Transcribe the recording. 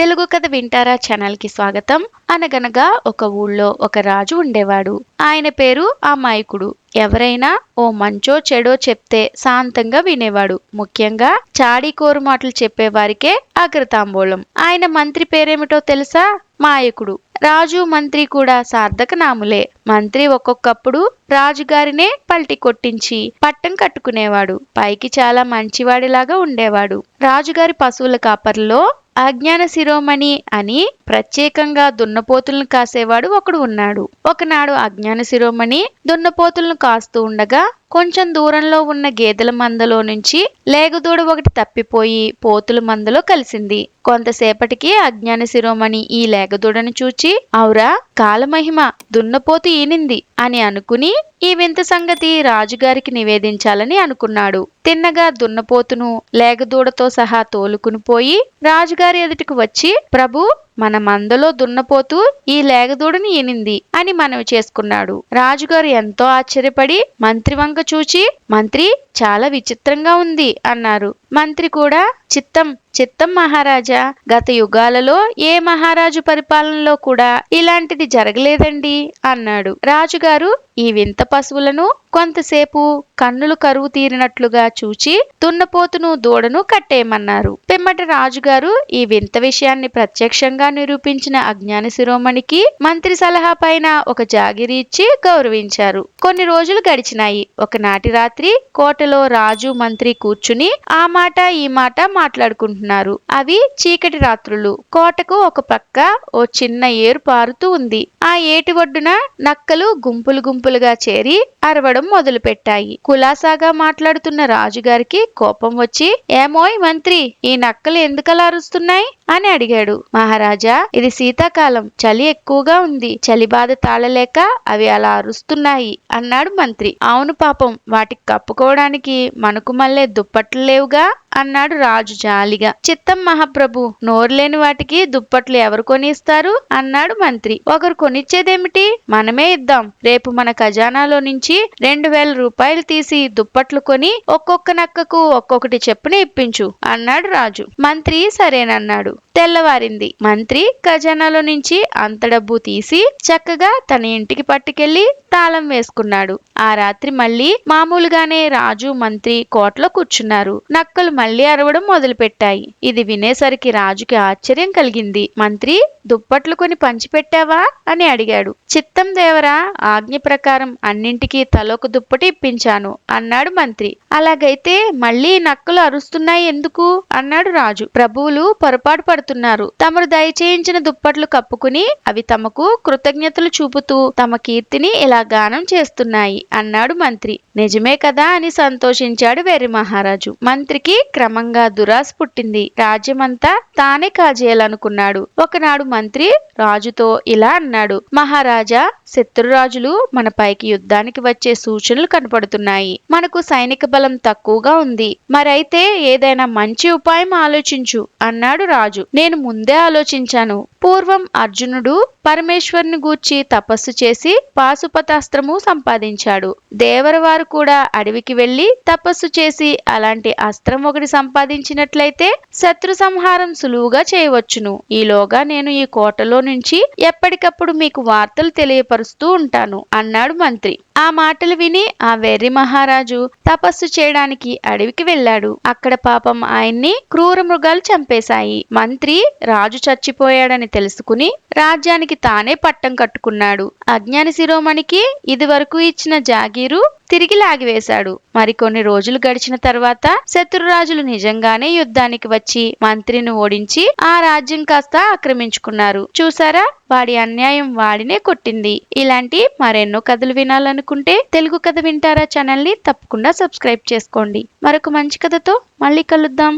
తెలుగు కథ వింటారా ఛానల్ కి స్వాగతం. అనగనగా ఒక ఊళ్ళో ఒక రాజు ఉండేవాడు. ఆయన పేరు అమాయకుడు. ఎవరైనా ఓ మంచో చెడో చెప్తే శాంతంగా వినేవాడు. ముఖ్యంగా చాడీకోరు మాటలు చెప్పేవారికే అగ్రతాంబూలం. ఆయన మంత్రి పేరేమిటో తెలుసా? మాయకుడు. రాజు మంత్రి కూడా సార్థక నాములే. మంత్రి ఒక్కొక్కప్పుడు రాజుగారినే పల్టి కొట్టించి పట్టం కట్టుకునేవాడు. పైకి చాలా మంచివాడిలాగా ఉండేవాడు. రాజుగారి పశువుల కాపరిలో అజ్ఞాన శిరోమణి అని ప్రత్యేకంగా దున్నపోతులను కాసేవాడు ఒకడు ఉన్నాడు. ఒకనాడు అజ్ఞాన శిరోమణి దున్నపోతులను కాస్తూ ఉండగా కొంచెం దూరంలో ఉన్న గేదెల మందలో నుంచి లేగదూడ ఒకటి తప్పిపోయి పోతుల మందలో కలిసింది. కొంతసేపటికి అజ్ఞాన శిరోమణి ఈ లేగదూడను చూచి, ఔరా కాలమహిమ, దున్నపోతు ఈనింది అని అనుకుని ఈ వింత సంగతి రాజుగారికి నివేదించాలని అనుకున్నాడు. తిన్నగా దున్నపోతును లేగదూడతో సహా తోలుకుని పోయి రాజుగారి ఎదుటికి వచ్చి, ప్రభు, మన మందలో దున్నపోతూ ఈ లేగదూడని ఈనింది అని మనవి చేసుకున్నాడు. రాజుగారు ఎంతో ఆశ్చర్యపడి మంత్రి వంక చూచి, మంత్రి, చాలా విచిత్రంగా ఉంది అన్నారు. మంత్రి కూడా, చిత్తం చిత్తం మహారాజా, గత యుగాలలో ఏ మహారాజు పరిపాలనలో కూడా ఇలాంటిది జరగలేదండి అన్నాడు. రాజుగారు ఈ వింత పశువులను కొంతసేపు కన్నులు కరువు తీరినట్లుగా చూచి దున్నపోతును దూడను కట్టేయమన్నారు. పిమ్మట రాజుగారు ఈ వింత విషయాన్ని ప్రత్యక్షంగా నిరూపించిన అజ్ఞాన శిరోమణికి మంత్రి సలహా పైన ఒక జాగిరి ఇచ్చి గౌరవించారు. కొన్ని రోజులు గడిచినాయి. ఒకనాటి రాత్రి కోటలో రాజు మంత్రి కూర్చుని ఆ మాట ఈ మాట మాట్లాడుకుంటున్నారు. అవి చీకటి రాత్రులు. కోటకు ఒక పక్క ఓ చిన్న ఏరు పారుతూ ఉంది. ఆ ఏటి ఒడ్డున నక్కలు గుంపులు గుంపులుగా చేరి అరవడం మొదలు పెట్టాయి. కులాసాగా మాట్లాడుతున్న రాజుగారికి కోపం వచ్చి, ఏమోయ్ మంత్రి, ఈ నక్కలు ఎందుకలా అరుస్తున్నాయి అని అడిగాడు. మహారాజా, ఇది శీతాకాలం, చలి ఎక్కువగా ఉంది. చలి బాధ తాళలేక అవి అలా అరుస్తున్నాయి అన్నాడు మంత్రి. అవును పాపం, వాటికి కప్పుకోవడానికి మనకు మళ్ళీ దుప్పట్లు లేవుగా అన్నాడు రాజు జాలిగా. చిత్తం మహాప్రభు, నోరులేని వాటికి దుప్పట్లు ఎవరు కొనిస్తారు అన్నాడు మంత్రి. ఒకరు కొనిచ్చేదేమిటి, మనమే ఇద్దాం. రేపు మన ఖజానాలో నుంచి 2000 రూపాయలు తీసి దుప్పట్లు కొని ఒక్కొక్క నక్కకు ఒక్కొక్కటి చెప్పున ఇప్పించు అన్నాడు రాజు. మంత్రి సరేనన్నాడు. తెల్లవారింది. మంత్రి ఖజానాలో నుంచి అంత డబ్బు తీసి చక్కగా తన ఇంటికి పట్టుకెళ్లి తాళం వేసుకున్నాడు. ఆ రాత్రి మళ్ళీ మామూలుగానే రాజు మంత్రి కోటలో కూర్చున్నారు. నక్కలు మళ్ళీ అరవడం మొదలు పెట్టాయి. ఇది వినేసరికి రాజుకి ఆశ్చర్యం కలిగింది. మంత్రి, దుప్పట్లు కొని పంచిపెట్టావా అని అడిగాడు. చిత్తం దేవరా, ఆజ్ఞ ప్రకారం అన్నింటికీ తలొక దుప్పటి ఇప్పించాను అన్నాడు మంత్రి. అలాగైతే మళ్ళీ నక్కలు అరుస్తున్నాయి ఎందుకు అన్నాడు రాజు. ప్రభువులు పొరపాటు పడుతున్నారు. తమరు దయచేయించిన దుప్పట్లు కప్పుకుని అవి తమకు కృతజ్ఞతలు చూపుతూ తమ కీర్తిని ఇలా గానం చేస్తున్నాయి అన్నాడు మంత్రి. నిజమే కదా అని సంతోషించాడు వెర్రి మహారాజు. మంత్రికి క్రమంగా దురాశ పుట్టింది. రాజ్యమంతా తానే కాజేయాలనుకున్నాడు. ఒకనాడు మంత్రి రాజుతో ఇలా అన్నాడు. మహారాజా, శత్రురాజులు మన పైకి యుద్ధానికి వచ్చే సూచనలు కనపడుతున్నాయి. మనకు సైనిక బలం తక్కువగా ఉంది. మరైతే ఏదైనా మంచి ఉపాయం ఆలోచించు అన్నాడు రాజు. నేను ముందే ఆలోచించాను. పూర్వం అర్జునుడు పరమేశ్వరుని గూర్చి తపస్సు చేసి పాశుపతాస్త్రము సంపాదించాడు. దేవరవారు కూడా అడవికి వెళ్లి తపస్సు చేసి అలాంటి అస్త్రం ఒకటి సంపాదించినట్లయితే శత్రు సంహారం సులువుగా చేయవచ్చును. ఈలోగా నేను ఈ కోటలో నుంచి ఎప్పటికప్పుడు మీకు వార్తలు తెలియపరుస్తూ ఉంటాను అన్నాడు మంత్రి. ఆ మాటలు విని ఆ వెర్రి మహారాజు తపస్సు చేయడానికి అడవికి వెళ్ళాడు. అక్కడ పాపం ఆయన్ని క్రూర మృగాలు చంపేశాయి. మంత్రి రాజు చచ్చిపోయాడని తెలుసుకుని రాజ్యానికి తానే పట్టం కట్టుకున్నాడు. అజ్ఞాన శిరోమణికి ఇది వరకు ఇచ్చిన జాగీరు తిరిగి లాగివేశాడు. మరికొన్ని రోజులు గడిచిన తర్వాత శత్రురాజులు నిజంగానే యుద్ధానికి వచ్చి మంత్రిని ఓడించి ఆ రాజ్యం కాస్త ఆక్రమించుకున్నారు. చూసారా, వాడి అన్యాయం వాడినే కొట్టింది. ఇలాంటి మరెన్నో కథలు వినాలనుకుంటే తెలుగు కథ వింటారా ఛానల్ ని తప్పకుండా సబ్స్క్రైబ్ చేసుకోండి. మరొక మంచి కథతో మళ్ళీ కలుద్దాం.